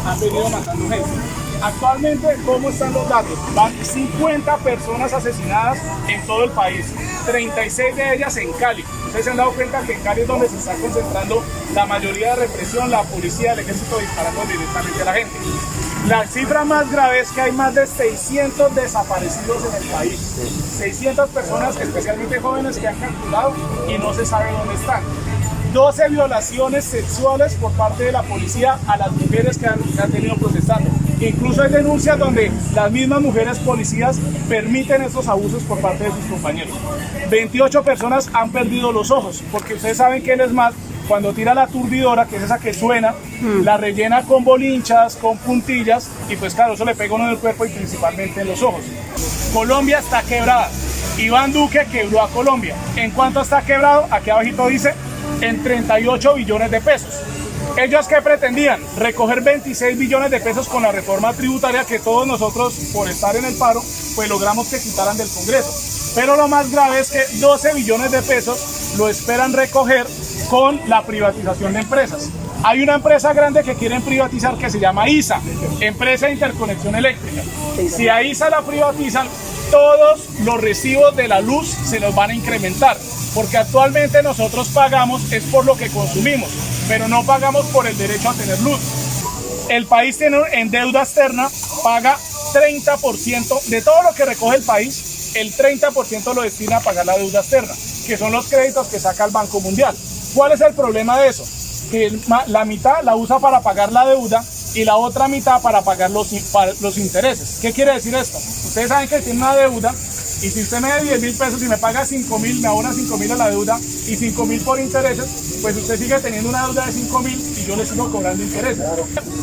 han venido matando gente. Actualmente, ¿cómo están los datos? Van 50 personas asesinadas en todo el país, 36 de ellas en Cali. Ustedes se han dado cuenta que en Cali es donde se está concentrando la mayoría de represión, la policía, el ejército disparando directamente a la gente. La cifra más grave es que hay más de 600 desaparecidos en el país. 600 personas, especialmente jóvenes, que han capturado y no se sabe dónde están. 12 violaciones sexuales por parte de la policía a las mujeres que han tenido protestando. Incluso hay denuncias donde las mismas mujeres policías permiten estos abusos por parte de sus compañeros. 28 personas han perdido los ojos, porque ustedes saben que el ESMAD, cuando tira la turbidora, que es esa que suena, la rellena con bolinchas, con puntillas, y pues claro, eso le pega a uno en el cuerpo y principalmente en los ojos. Colombia está quebrada. Iván Duque quebró a Colombia. ¿En cuánto está quebrado? Aquí abajito dice, en 38 billones de pesos. ¿Ellos qué pretendían? Recoger 26 billones de pesos con la reforma tributaria que todos nosotros, por estar en el paro, pues logramos que quitaran del Congreso. Pero lo más grave es que 12 billones de pesos lo esperan recoger con la privatización de empresas. Hay una empresa grande que quieren privatizar que se llama ISA, Empresa de Interconexión Eléctrica. Si a ISA la privatizan, todos los recibos de la luz se nos van a incrementar, porque actualmente nosotros pagamos es por lo que consumimos, pero no pagamos por el derecho a tener luz. El país tiene en deuda externa, paga 30% de todo lo que recoge el país, el 30% lo destina a pagar la deuda externa, que son los créditos que saca el Banco Mundial. ¿Cuál es el problema de eso? Que la mitad la usa para pagar la deuda y la otra mitad para pagar los intereses. ¿Qué quiere decir esto? Ustedes saben que tiene una deuda y si usted me da 10.000 pesos y me paga 5.000, me abona 5.000 a la deuda y 5.000 por intereses, pues usted sigue teniendo una deuda de 5.000 y yo le sigo cobrando intereses.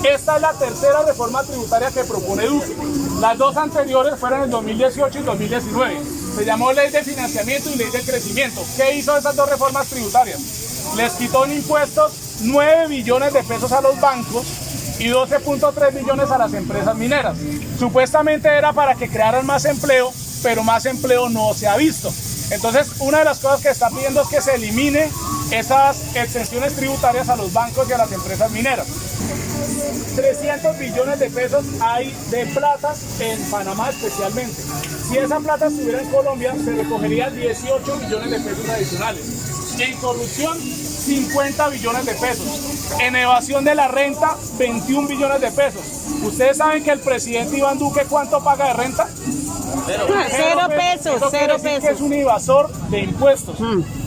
Esta es la tercera reforma tributaria que propone Duque. Las dos anteriores fueron en el 2018 y 2019. Se llamó Ley de Financiamiento y Ley de Crecimiento. ¿Qué hizo esas dos reformas tributarias? Les quitó en impuestos 9 billones de pesos a los bancos y 12.3 billones a las empresas mineras. Supuestamente era para que crearan más empleo, pero más empleo no se ha visto. Entonces, una de las cosas que está pidiendo es que se elimine esas exenciones tributarias a los bancos y a las empresas mineras. 300 billones de pesos hay de plata en Panamá especialmente. Si esa plata estuviera en Colombia, se recogería 18 billones de pesos adicionales. En corrupción, 50 billones de pesos. En evasión de la renta, 21 billones de pesos. ¿Ustedes saben que el presidente Iván Duque cuánto paga de renta? Cero pesos. Eso quiere decir que es un evasor de impuestos.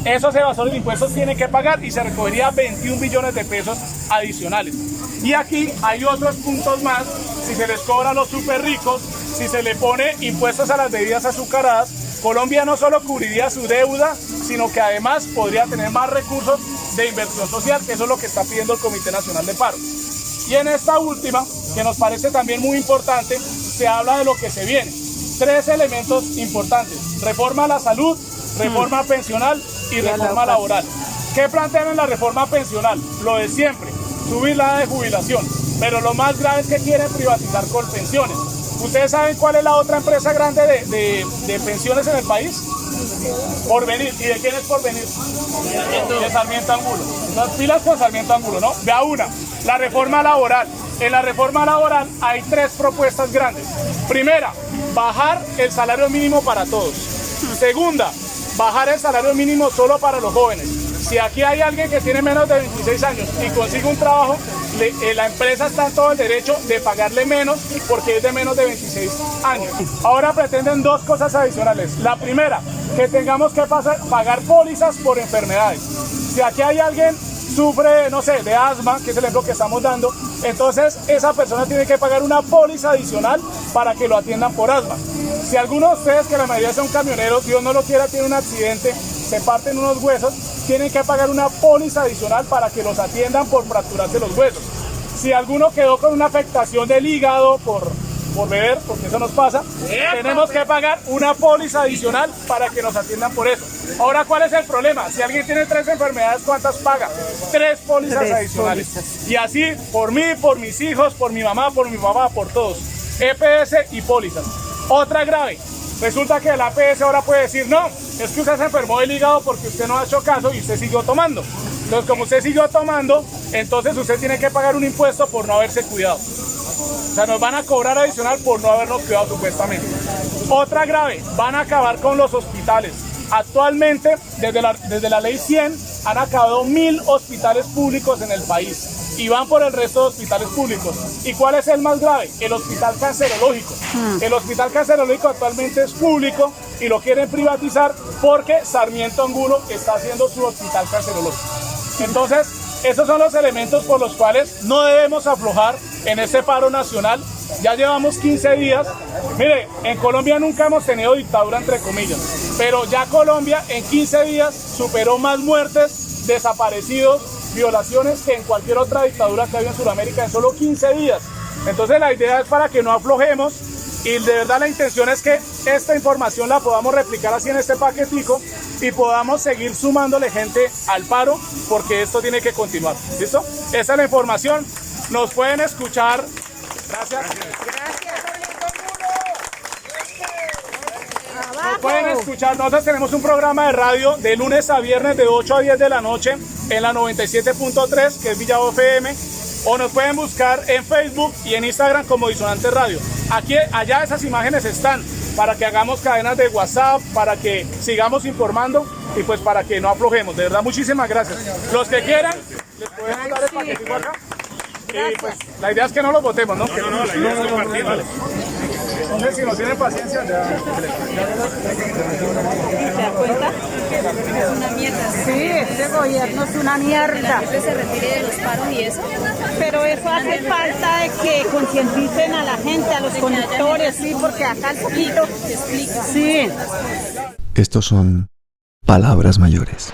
Esos evasores de impuestos tienen que pagar y se recogería 21 billones de pesos adicionales. Y aquí hay otros puntos más. Si se les cobra a los súper ricos, si se le pone impuestos a las bebidas azucaradas, Colombia no solo cubriría su deuda, sino que además podría tener más recursos de inversión social, que eso es lo que está pidiendo el Comité Nacional de Paro. Y en esta última, que nos parece también muy importante, se habla de lo que se viene. 3 elementos importantes: reforma a la salud, reforma pensional y reforma laboral. ¿Qué plantean en la reforma pensional? Lo de siempre, subir la edad de jubilación, pero lo más grave es que quieren privatizar Colpensiones. ¿Ustedes saben cuál es la otra empresa grande de pensiones en el país? Porvenir. ¿Y de quién es Porvenir? De Sarmiento Angulo. Las pilas con Sarmiento Angulo, ¿no? Vea una, la reforma laboral. En la reforma laboral hay 3 propuestas grandes. Primera, bajar el salario mínimo para todos. Segunda, bajar el salario mínimo solo para los jóvenes. Si aquí hay alguien que tiene menos de 26 años y consigue un trabajo, la empresa está en todo el derecho de pagarle menos porque es de menos de 26 años. Ahora pretenden 2 cosas adicionales. La primera, que tengamos que pagar pólizas por enfermedades. Si aquí hay alguien sufre, no sé, de asma, que es el ejemplo que estamos dando, entonces esa persona tiene que pagar una póliza adicional para que lo atiendan por asma. Si alguno de ustedes, que la mayoría son camioneros, Dios no lo quiera, tiene un accidente, se parten unos huesos, tienen que pagar una póliza adicional para que los atiendan por fracturarse los huesos. Si alguno quedó con una afectación del hígado por beber, porque eso nos pasa, tenemos que pagar una póliza adicional para que nos atiendan por eso. Ahora, ¿cuál es el problema? Si alguien tiene 3 enfermedades, ¿cuántas paga? 3 pólizas adicionales. Y así, por mí, por mis hijos, por mi mamá, por mi papá, por todos. EPS y pólizas. Otra grave. Resulta que la APS ahora puede decir, no, es que usted se enfermó del hígado porque usted no ha hecho caso y usted siguió tomando. Entonces, como usted siguió tomando, entonces usted tiene que pagar un impuesto por no haberse cuidado. O sea, nos van a cobrar adicional por no habernos cuidado supuestamente. Otra grave, van a acabar con los hospitales. Actualmente, desde la ley 100, han acabado 1000 hospitales públicos en el país y van por el resto de hospitales públicos. ¿Y cuál es el más grave? El hospital cancerológico. El hospital cancerológico actualmente es público y lo quieren privatizar porque Sarmiento Angulo está haciendo su hospital cancerológico. Entonces, esos son los elementos por los cuales no debemos aflojar en este paro nacional. Ya llevamos 15 días. Mire, en Colombia nunca hemos tenido dictadura, entre comillas, pero ya Colombia en 15 días superó más muertes, desaparecidos, violaciones que en cualquier otra dictadura que había en Sudamérica en solo 15 días. Entonces la idea es para que no aflojemos y de verdad la intención es que esta información la podamos replicar así en este paquetico y podamos seguir sumándole gente al paro porque esto tiene que continuar. ¿Listo? Esa es la información. Nos pueden escuchar. Gracias. Nos pueden escuchar. Nosotros tenemos un programa de radio de lunes a viernes de 8 a 10 de la noche en la 97.3, que es Villavo FM. O nos pueden buscar en Facebook y en Instagram como Disonante Radio. Allá esas imágenes están para que hagamos cadenas de WhatsApp, para que sigamos informando y pues para que no aflojemos. De verdad, muchísimas gracias. Los que quieran, les podemos dar el paquetico acá. Y pues la idea es que no los votemos, ¿no? No, la idea es compartir. Vale. Entonces, si no tienen paciencia, ya... ¿Se da cuenta? Es una mierda. Sí, este gobierno es una mierda. La gente se retire de los paros y eso. Pero eso hace falta de que concienticen a la gente, a los conductores, sí, porque acá el poquito... Te explica. Sí. Estos son palabras mayores.